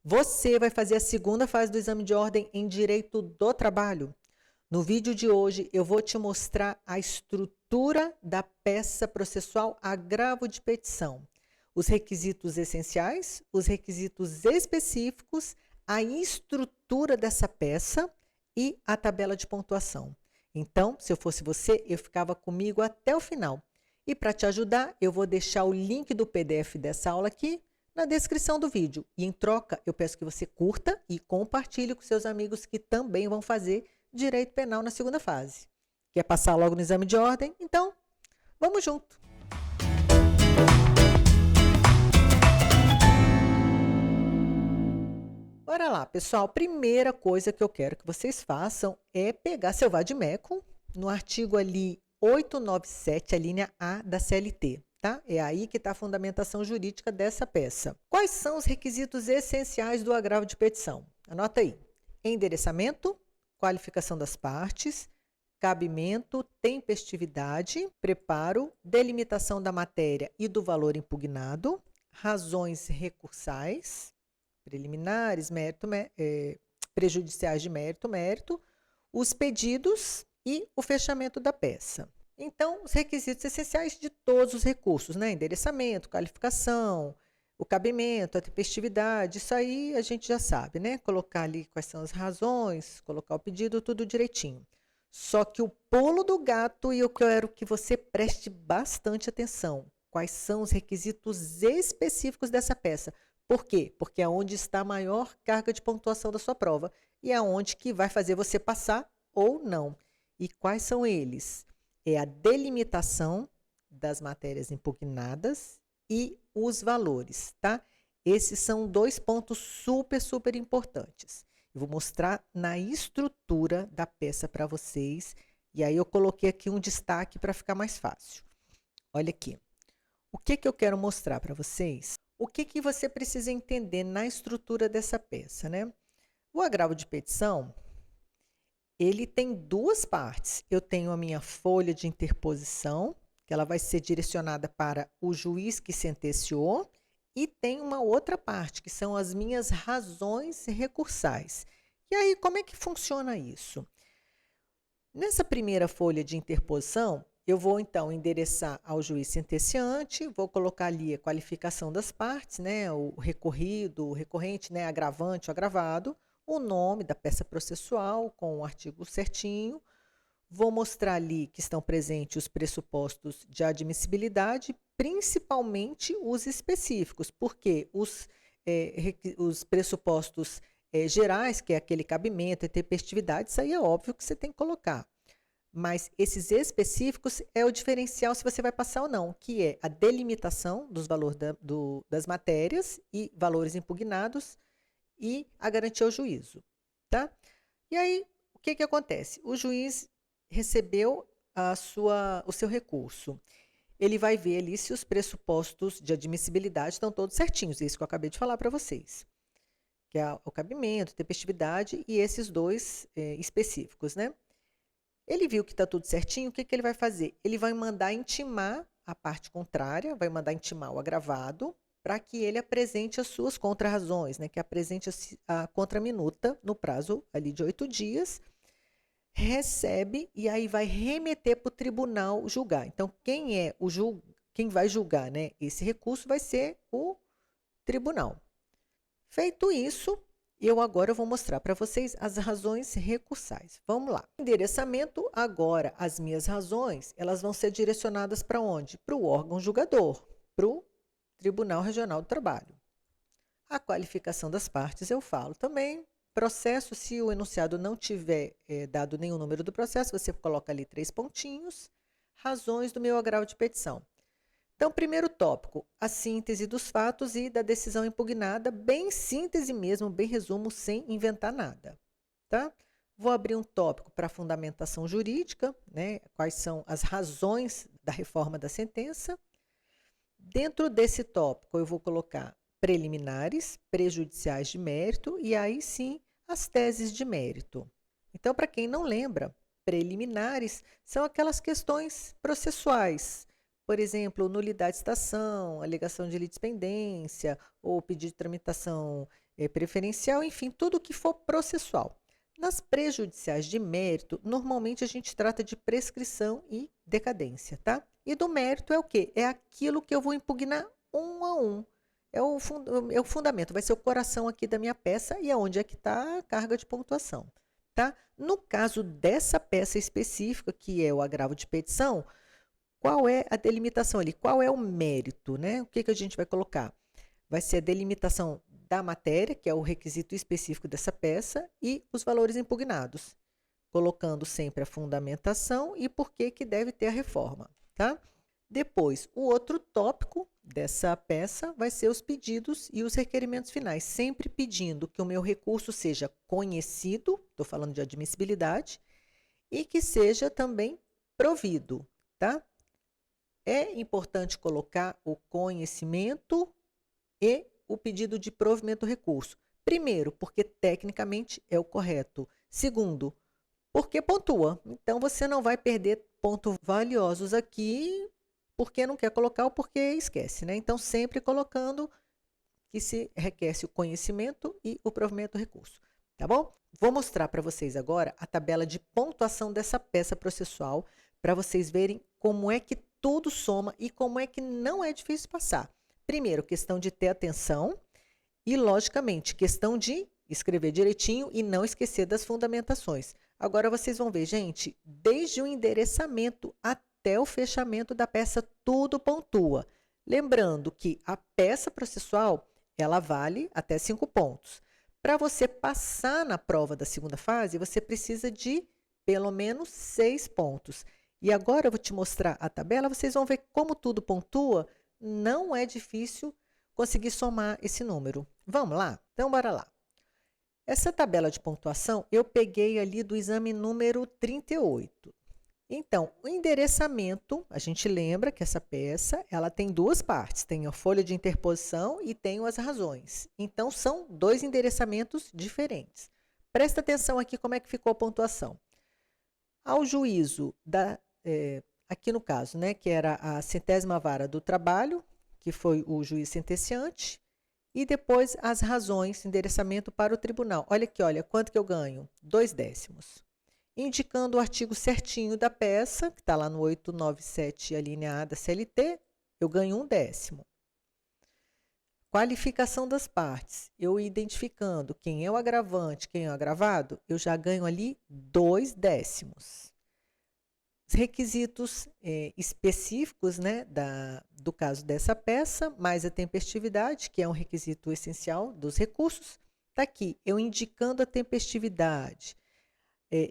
Você vai fazer a segunda fase do exame de ordem em direito do trabalho. No vídeo de hoje, eu vou te mostrar a estrutura da peça processual agravo de petição, os requisitos essenciais, os requisitos específicos, a estrutura dessa peça e a tabela de pontuação. Então, se eu fosse você, eu ficava comigo até o final. E para te ajudar, eu vou deixar o link do PDF dessa aula aqui na descrição do vídeo. E em troca, eu peço que você curta e compartilhe com seus amigos que também vão fazer direito penal na segunda fase. Quer passar logo no exame de ordem? Então, vamos junto! Bora lá, pessoal. Primeira coisa que eu quero que vocês façam é pegar seu vade-mecum no artigo ali 897, a linha A da CLT, tá? É aí que está a fundamentação jurídica dessa peça. Quais são os requisitos essenciais do agravo de petição? Anota aí. Endereçamento, qualificação das partes, cabimento, tempestividade, preparo, delimitação da matéria e do valor impugnado, razões recursais, preliminares, prejudiciais de mérito, os pedidos e o fechamento da peça. Então, os requisitos essenciais de todos os recursos, né? Endereçamento, qualificação, o cabimento, a tempestividade, isso aí a gente já sabe, né? Colocar ali quais são as razões, colocar o pedido, tudo direitinho. Só que o pulo do gato, e eu quero que você preste bastante atenção, quais são os requisitos específicos dessa peça. Por quê? Porque é onde está a maior carga de pontuação da sua prova e é onde que vai fazer você passar ou não. E quais são eles? É a delimitação das matérias impugnadas e os valores, tá? Esses são dois pontos super importantes. Eu vou mostrar na estrutura da peça para vocês e aí eu coloquei aqui um destaque para ficar mais fácil. Olha aqui. O que eu quero mostrar para vocês? O que você precisa entender na estrutura dessa peça, né? O agravo de petição, ele tem duas partes. Eu tenho a minha folha de interposição, que ela vai ser direcionada para o juiz que sentenciou, e tem uma outra parte, que são as minhas razões recursais. E aí, como é que funciona isso? Nessa primeira folha de interposição, eu vou, então, endereçar ao juiz sentenciante, vou colocar ali a qualificação das partes, né, o recorrido, o recorrente, né, agravante, o agravado, o nome da peça processual com o artigo certinho, vou mostrar ali que estão presentes os pressupostos de admissibilidade, principalmente os específicos, porque os pressupostos gerais, que é aquele cabimento e tempestividade, isso aí é óbvio que você tem que colocar. Mas esses específicos é o diferencial se você vai passar ou não, que é a delimitação dos valores das matérias e valores impugnados e a garantia ao juízo, tá? E aí, o que acontece? O juiz recebeu o seu recurso. Ele vai ver ali se os pressupostos de admissibilidade estão todos certinhos, isso que eu acabei de falar para vocês, que é o cabimento, tempestividade e esses dois específicos, né? Ele viu que está tudo certinho, o que ele vai fazer? Ele vai mandar intimar a parte contrária, vai mandar intimar o agravado, para que ele apresente as suas contrarrazões, né? Que apresente a contraminuta no prazo ali de 8 dias, recebe e aí vai remeter para o tribunal julgar. Então, quem vai julgar, né, esse recurso vai ser o tribunal. Feito isso, eu agora vou mostrar para vocês as razões recursais. Vamos lá. Endereçamento, agora as minhas razões, elas vão ser direcionadas para onde? Para o órgão julgador, para o Tribunal Regional do Trabalho. A qualificação das partes eu falo também. Processo, se o enunciado não tiver dado nenhum número do processo, você coloca ali 3 pontinhos. Razões do meu agravo de petição. Então, primeiro tópico, a síntese dos fatos e da decisão impugnada, bem síntese mesmo, bem resumo, sem inventar nada, tá? Vou abrir um tópico para fundamentação jurídica, né? Quais são as razões da reforma da sentença. Dentro desse tópico, eu vou colocar preliminares, prejudiciais de mérito e aí sim as teses de mérito. Então, para quem não lembra, preliminares são aquelas questões processuais. Por exemplo, nulidade de citação, alegação de litispendência ou pedido de tramitação preferencial, enfim, tudo que for processual. Nas prejudiciais de mérito, normalmente a gente trata de prescrição e decadência, tá? E do mérito é o quê? É aquilo que eu vou impugnar um a um. É o fundamento, vai ser o coração aqui da minha peça e aonde é que está a carga de pontuação, tá? No caso dessa peça específica, que é o agravo de petição, qual é a delimitação ali? Qual é o mérito, né? O que a gente vai colocar? Vai ser a delimitação da matéria, que é o requisito específico dessa peça, e os valores impugnados, colocando sempre a fundamentação e por que deve ter a reforma, tá? Depois, o outro tópico dessa peça vai ser os pedidos e os requerimentos finais, sempre pedindo que o meu recurso seja conhecido, estou falando de admissibilidade, e que seja também provido, tá? É importante colocar o conhecimento e o pedido de provimento do recurso. Primeiro, porque tecnicamente é o correto. Segundo, porque pontua. Então, você não vai perder pontos valiosos aqui porque não quer colocar ou porque esquece, né? Então, sempre colocando que se requer o conhecimento e o provimento do recurso, tá bom? Vou mostrar para vocês agora a tabela de pontuação dessa peça processual para vocês verem como é que tudo soma e como é que não é difícil passar. Primeiro, questão de ter atenção e, logicamente, questão de escrever direitinho e não esquecer das fundamentações. Agora vocês vão ver, gente, desde o endereçamento até o fechamento da peça, tudo pontua. Lembrando que a peça processual, ela vale até 5 pontos. Para você passar na prova da segunda fase, você precisa de pelo menos 6 pontos. E agora eu vou te mostrar a tabela, vocês vão ver como tudo pontua. Não é difícil conseguir somar esse número. Vamos lá? Então, bora lá. Essa tabela de pontuação eu peguei ali do exame número 38. Então, o endereçamento, a gente lembra que essa peça ela tem duas partes, tem a folha de interposição e tem as razões. Então, são dois endereçamentos diferentes. Presta atenção aqui como é que ficou a pontuação. Ao juízo, aqui no caso, né, que era a 100ª vara do trabalho, que foi o juiz sentenciante, e depois as razões, endereçamento para o tribunal. Olha aqui, olha, quanto que eu ganho? 2 décimos. Indicando o artigo certinho da peça, que está lá no 897, a linha A da CLT, eu ganho 1 décimo. Qualificação das partes, eu identificando quem é o agravante, quem é o agravado, eu já ganho ali 2 décimos. Os requisitos específicos, né, do caso dessa peça, mais a tempestividade, que é um requisito essencial dos recursos, está aqui, eu indicando a tempestividade,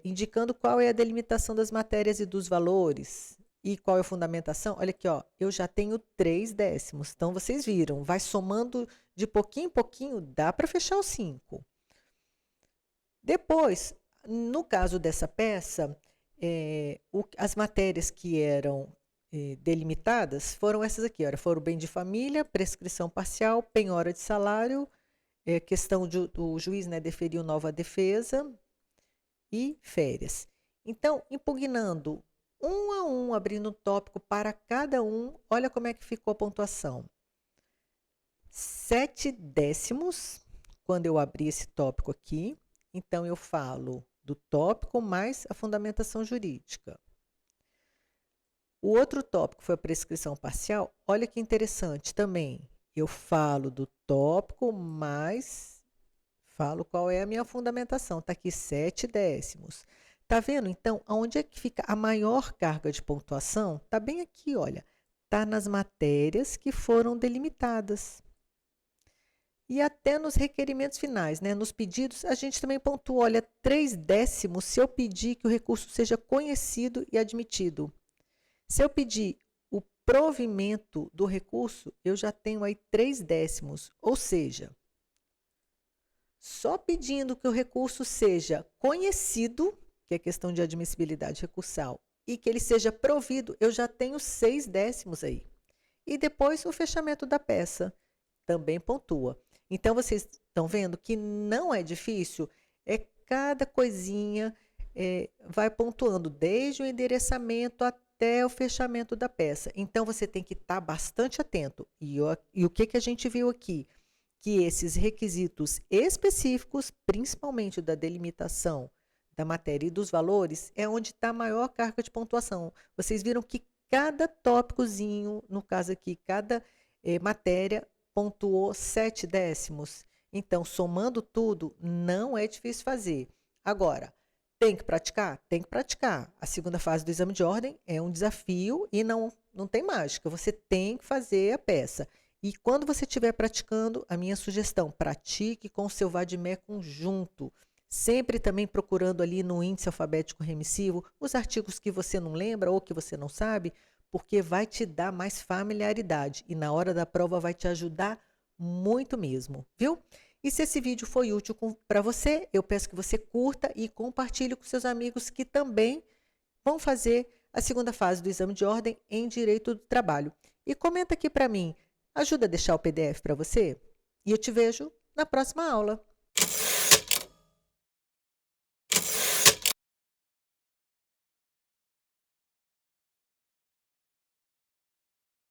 indicando qual é a delimitação das matérias e dos valores e qual é a fundamentação. Olha aqui, ó, eu já tenho 3 décimos. Então, vocês viram, vai somando de pouquinho em pouquinho, dá para fechar os 5. Depois, no caso dessa peça, as matérias que eram delimitadas foram essas aqui, olha, foram bem de família, prescrição parcial, penhora de salário, questão do juiz, né, deferiu nova defesa e férias. Então, impugnando um a um, abrindo um tópico para cada um, olha como é que ficou a pontuação. 7 décimos, quando eu abri esse tópico aqui, então eu falo do tópico mais a fundamentação jurídica. O outro tópico foi a prescrição parcial. Olha que interessante também. Eu falo do tópico mais falo qual é a minha fundamentação. Está aqui 7 décimos. Está vendo, então, onde é que fica a maior carga de pontuação? Está bem aqui, olha. Está nas matérias que foram delimitadas. E até nos requerimentos finais, né? Nos pedidos, a gente também pontua, olha, 3 décimos se eu pedir que o recurso seja conhecido e admitido. Se eu pedir o provimento do recurso, eu já tenho aí 3 décimos, ou seja, só pedindo que o recurso seja conhecido, que é questão de admissibilidade recursal, e que ele seja provido, eu já tenho 6 décimos aí. E depois o fechamento da peça também pontua. Então, vocês estão vendo que não é difícil, cada coisinha vai pontuando, desde o endereçamento até o fechamento da peça. Então, você tem que estar bastante atento. E o que a gente viu aqui? que esses requisitos específicos, principalmente da delimitação da matéria e dos valores, é onde está a maior carga de pontuação. Vocês viram que cada tópicozinho, no caso aqui, cada matéria pontuou 7 décimos. Então, somando tudo, não é difícil fazer. Agora, tem que praticar? Tem que praticar. A segunda fase do exame de ordem é um desafio e não tem mágica. Você tem que fazer a peça. E quando você estiver praticando, a minha sugestão, pratique com o seu Vademecum conjunto. Sempre também procurando ali no índice alfabético remissivo os artigos que você não lembra ou que você não sabe, porque vai te dar mais familiaridade e na hora da prova vai te ajudar muito mesmo, viu? E se esse vídeo foi útil para você, eu peço que você curta e compartilhe com seus amigos que também vão fazer a segunda fase do exame de ordem em Direito do Trabalho. E comenta aqui para mim, ajuda a deixar o PDF para você? E eu te vejo na próxima aula.